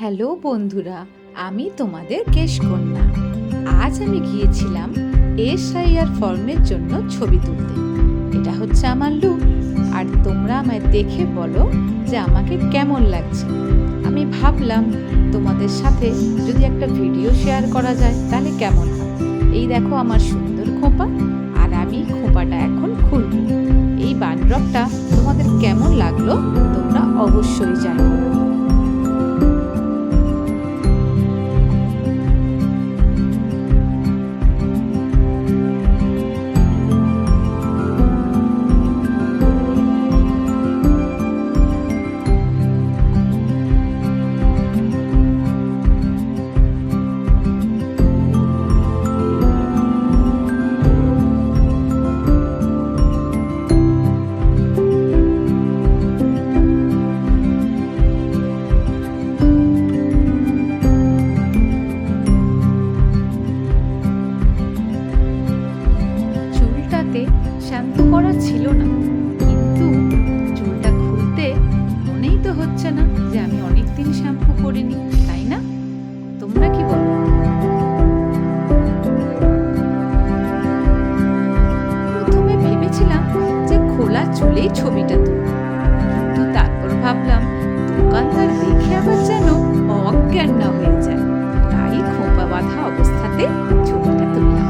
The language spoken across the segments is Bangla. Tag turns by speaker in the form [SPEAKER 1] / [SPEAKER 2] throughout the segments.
[SPEAKER 1] হ্যালো বন্ধুরা, আমি তোমাদের কেশকন্যা। আজ আমি গিয়েছিলাম এসআইআর ফর্মের জন্য ছবি তুলতে। এটা হচ্ছে আমার লুক, আর তোমরা আমায় দেখে বলো যে আমাকে কেমন লাগছে। আমি ভাবলাম তোমাদের সাথে যদি একটা ভিডিও শেয়ার করা যায় তাহলে কেমন হয়। এই দেখো আমার সুন্দর খোঁপা, আর আমি খোঁপাটা এখন খুলব। এই বানড্রপটা তোমাদের কেমন লাগলো তোমরা অবশ্যই জানো। শ্যাম্পু করা ছিল না, কিন্তু চুলটা খুলতে মনেই তো হচ্ছে না যে আমি অনেকদিন শ্যাম্পু করিনি, তাই না? তোমরা কি বলো? প্রথমে ভেবেছিলাম যে খোলা চুলেই ছবিটা তুলব, কিন্তু তারপর ভাবলাম দোকানদার দেখে আবার যেন অজ্ঞান না হয়ে যায়, তাই খোঁপা বাঁধা অবস্থাতে ছবিটা তুললাম।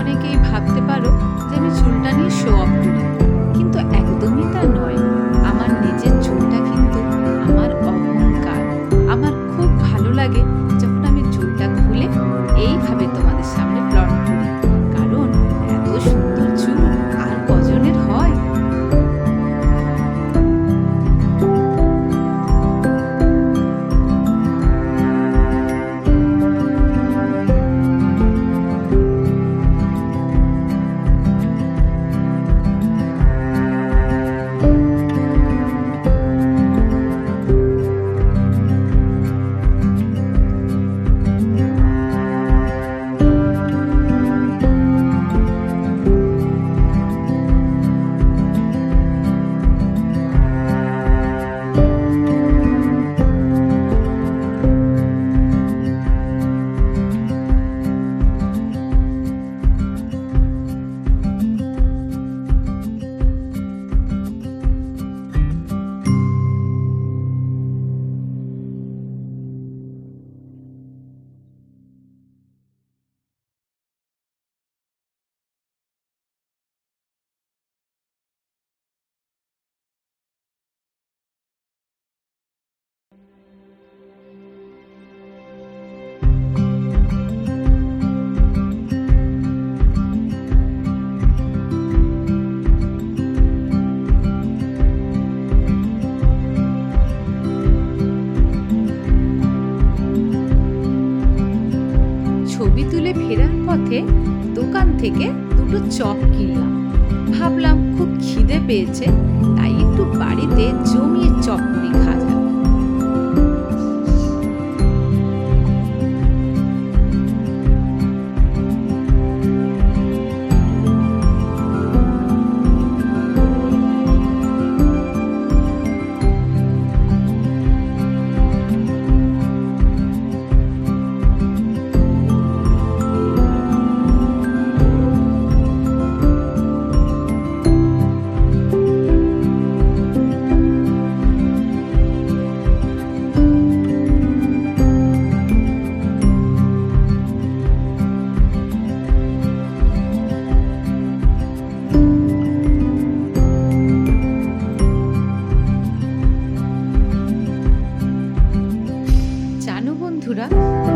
[SPEAKER 1] অনেকেই ভাবতে পারো যে আমি চুলটা নিয়ে শো অফ করি, কিন্তু একদমই তা নয়। আমার নিজের চুলটা কিন্তু আমার অহংকার। আমার খুব ভালো লাগে যখন আমি চুলটা খুলে এইভাবে তোমাদের সামনে ফ্লন্ট করি, কারণ এত সুন্দর চুল আর কজনের হয়। ছবি তুলে ফেরার পথে দোকান থেকে দুটো চপ কিনলাম। ভাবলাম খুব খিদে পেয়েছে, তাই একটু বাড়িতে জমিয়ে চপ মুড়ি খাওয়া যাবে। বন্ধুরা,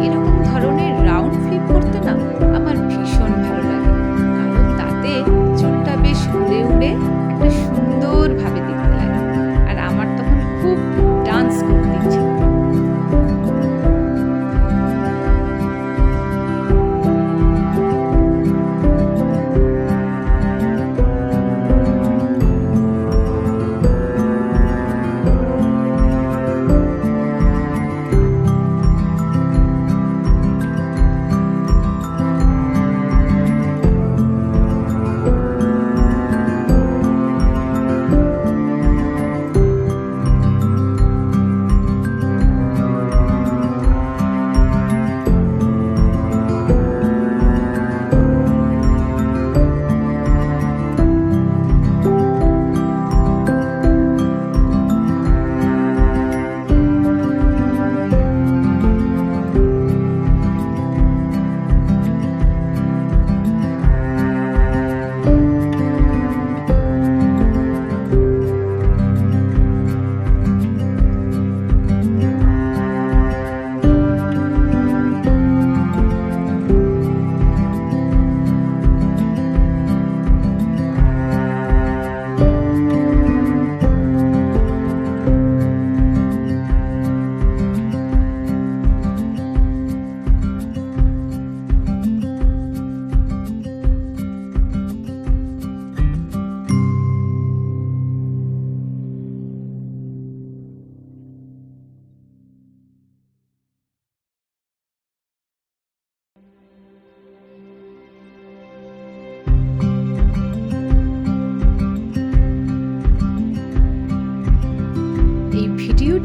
[SPEAKER 1] এরকম ধরনের রাউন্ড ফ্লিপ করতে না আমার ভীষণ ভালো লাগে, কারণ তাতে চুলটা বেশ উড়ে উড়ে একটা সুন্দর ভাবে দেখতে লাগে, আর আমার তখন খুব ডান্স করতে ইচ্ছে করে।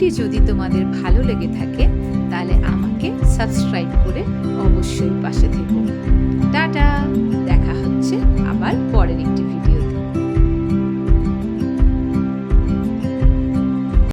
[SPEAKER 1] ভিডিওটি যদি তোমাদের ভালো লেগে থাকে তাহলে আমাকে সাবস্ক্রাইব করে অবশ্যই পাশে থেকো। টাটা, দেখা হচ্ছে আবার পরের একটি ভিডিও।